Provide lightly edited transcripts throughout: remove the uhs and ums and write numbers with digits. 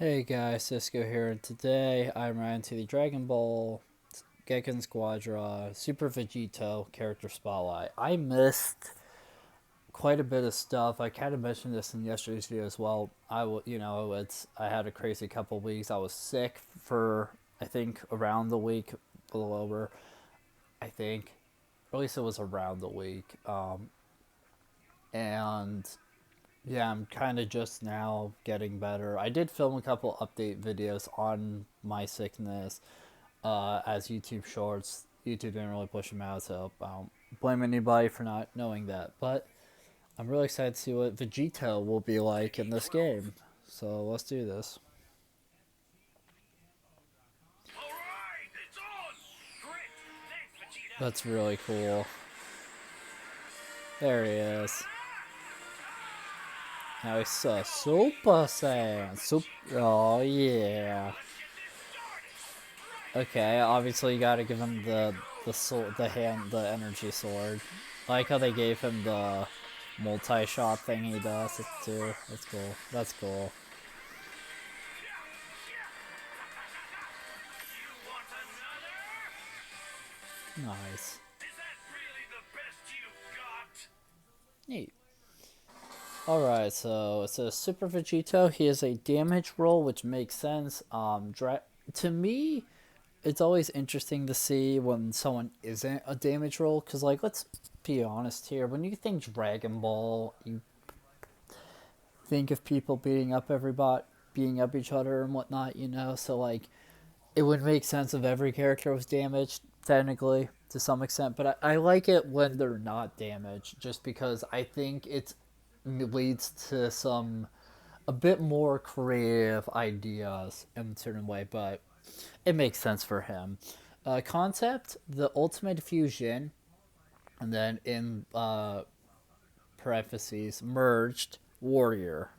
Hey guys, D1sco here, and today I'm ran to the Dragon Ball Gekishin Squadra Super Vegito character spotlight. I missed quite a bit of stuff. I kind of mentioned this in yesterday's video as well. I had a crazy couple weeks. I was sick for I think around the week, a little over. I think, or at least it was around the week. And Yeah, I'm kind of just now getting better. I did film a couple update videos on my sickness as YouTube shorts. YouTube didn't really push them out, so I don't blame anybody for not knowing that. But I'm really excited to see what Vegito will be like in this game. So let's do this. That's really cool. There he is. Now he's a Super Saiyan. Oh yeah. Okay, obviously you gotta give him the sword, the energy sword. I like how they gave him the multi-shot thing he does too. That's cool. That's cool. Nice. Neat. Alright, so it's a Super Vegito. He has a damage roll, which makes sense. To me, it's always interesting to see when someone isn't a damage roll, because, like, let's be honest here. When you think Dragon Ball, you think of people beating up each other and whatnot, you know? So, like, it would make sense if every character was damaged, technically, to some extent. But I like it when they're not damaged, just because I think it leads to a bit more creative ideas in a certain way, but it makes sense for him. Concept: the ultimate fusion, and then in parentheses, merged warrior.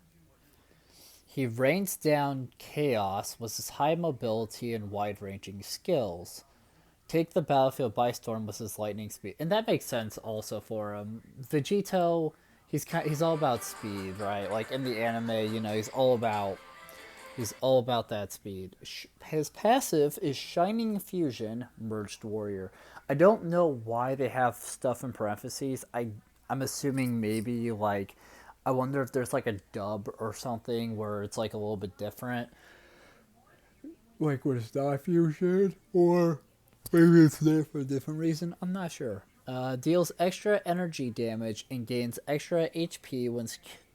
He rains down chaos with his high mobility and wide-ranging skills. Take the battlefield by storm with his lightning speed, and that makes sense also for him. Vegito, he's all about speed, right? Like in the anime, he's all about that speed. His passive is Shining Fusion, Merged Warrior. I don't know why they have stuff in parentheses. I'm assuming maybe like I wonder if there's like a dub or something where it's like a little bit different. Like with Star Fusion, or maybe it's there for a different reason. I'm not sure. Deals extra energy damage and gains extra HP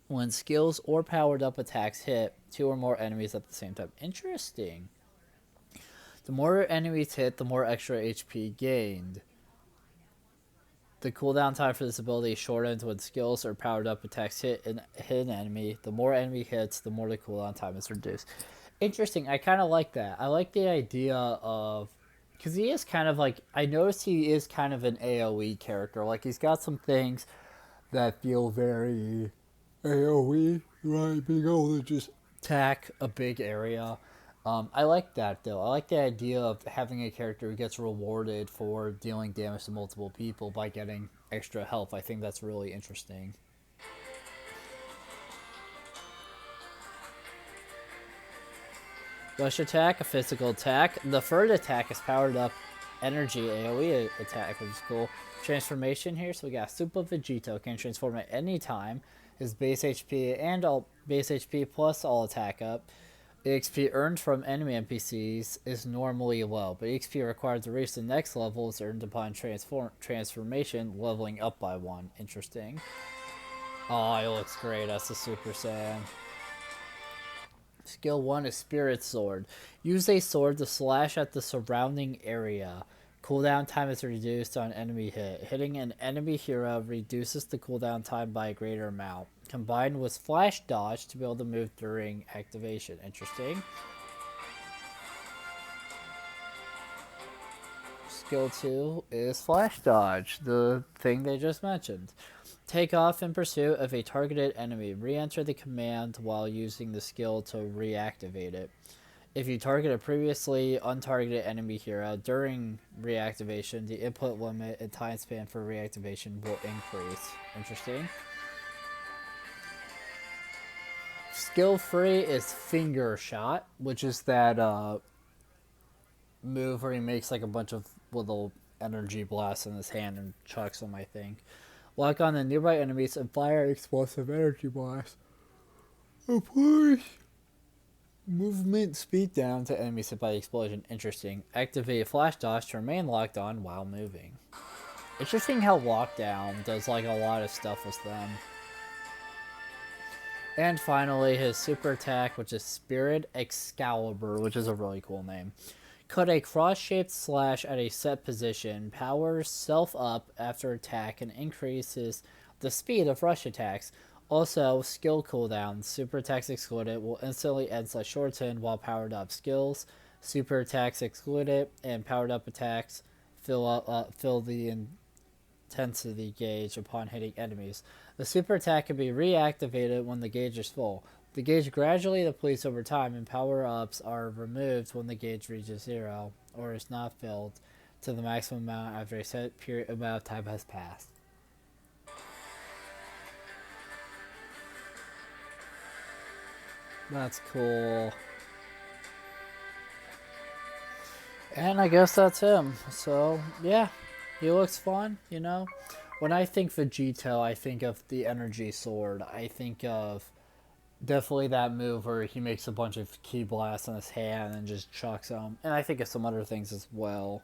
when skills or powered up attacks hit two or more enemies at the same time. Interesting. The more enemies hit, the more extra HP gained. The cooldown time for this ability shortens when skills or powered up attacks hit an enemy. The more enemy hits, the more the cooldown time is reduced. Interesting. I kind of like that. I like the idea of because he is kind of like I noticed he is kind of an AOE character. Like he's got some things that feel very AOE, right? Being able to just attack a big area. I like that though. I like the idea of having a character who gets rewarded for dealing damage to multiple people by getting extra health. I think that's really interesting. Rush attack, a physical attack. The third attack is powered up energy AoE attack, which is cool. Transformation here, so we got Super Vegito can transform at any time. His base HP and all base HP plus all attack up. The XP earned from enemy NPCs is normally low, but XP required to reach the next level is earned upon transformation, leveling up by one. Interesting. Oh, it looks great as the Super Saiyan. Skill 1 is Spirit Sword. Use a sword to slash at the surrounding area. Cooldown time is reduced on enemy hit. Hitting an enemy hero reduces the cooldown time by a greater amount. Combined with Flash Dodge to be able to move during activation. Interesting. Skill 2 is Flash Dodge, the thing they just mentioned. Take off in pursuit of a targeted enemy. Re-enter the command while using the skill to reactivate it. If you target a previously untargeted enemy hero during reactivation, the input limit and time span for reactivation will increase. Interesting. skill free is finger shot, which is that move where he makes like a bunch of little energy blasts in his hand and chucks them, I think. Lock on the nearby enemies and fire explosive energy blasts. Push movement speed down to enemies hit by the explosion. Interesting. Activate flash dodge to remain locked on while moving. Interesting how lockdown does like a lot of stuff with them. And finally, his super attack, which is Spirit Excalibur, which is a really cool name. Cut a cross-shaped slash at a set position, powers self up after attack, and increases the speed of rush attacks. Also, skill cooldown. Super attacks excluded will instantly end slash shorten while powered up skills. Super attacks excluded and powered up attacks fill the intensity gauge upon hitting enemies. The super attack can be reactivated when the gauge is full. The gauge gradually depletes over time, and power-ups are removed when the gauge reaches 0 or is not filled to the maximum amount after a set amount of time has passed. That's cool. And I guess that's him. So, yeah, he looks fun, you know. When I think Vegito, I think of the energy sword. I think of definitely that move where he makes a bunch of ki blasts in his hand and just chucks them. And I think of some other things as well.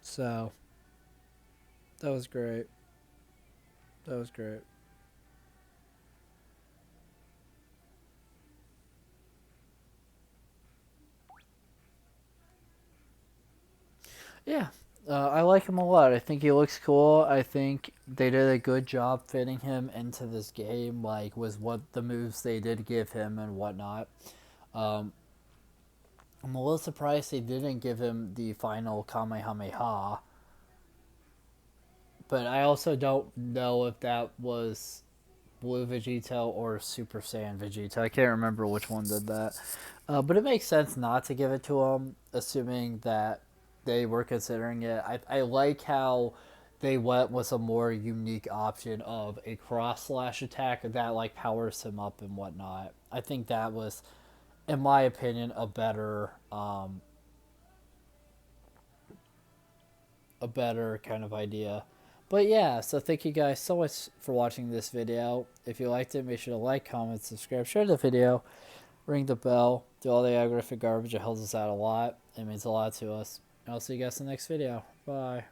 So, that was great. That was great. Yeah, I like him a lot. I think he looks cool. I think they did a good job fitting him into this game, like with what the moves they did give him and whatnot. Um, I'm a little surprised they didn't give him the final Kamehameha, but I also don't know if that was Blue Vegito or Super Saiyan Vegito. I can't remember which one did that. But it makes sense not to give it to him, assuming that they were considering it. I like how they went with a more unique option of a cross slash attack that like powers him up and whatnot. I think that was, in my opinion, a better kind of idea. But yeah, so thank you guys so much for watching this video. If you liked it, make sure to like, comment, subscribe, share the video, ring the bell, do all the algorithmic garbage. It helps us out a lot. It means a lot to us. I'll see you guys in the next video. Bye.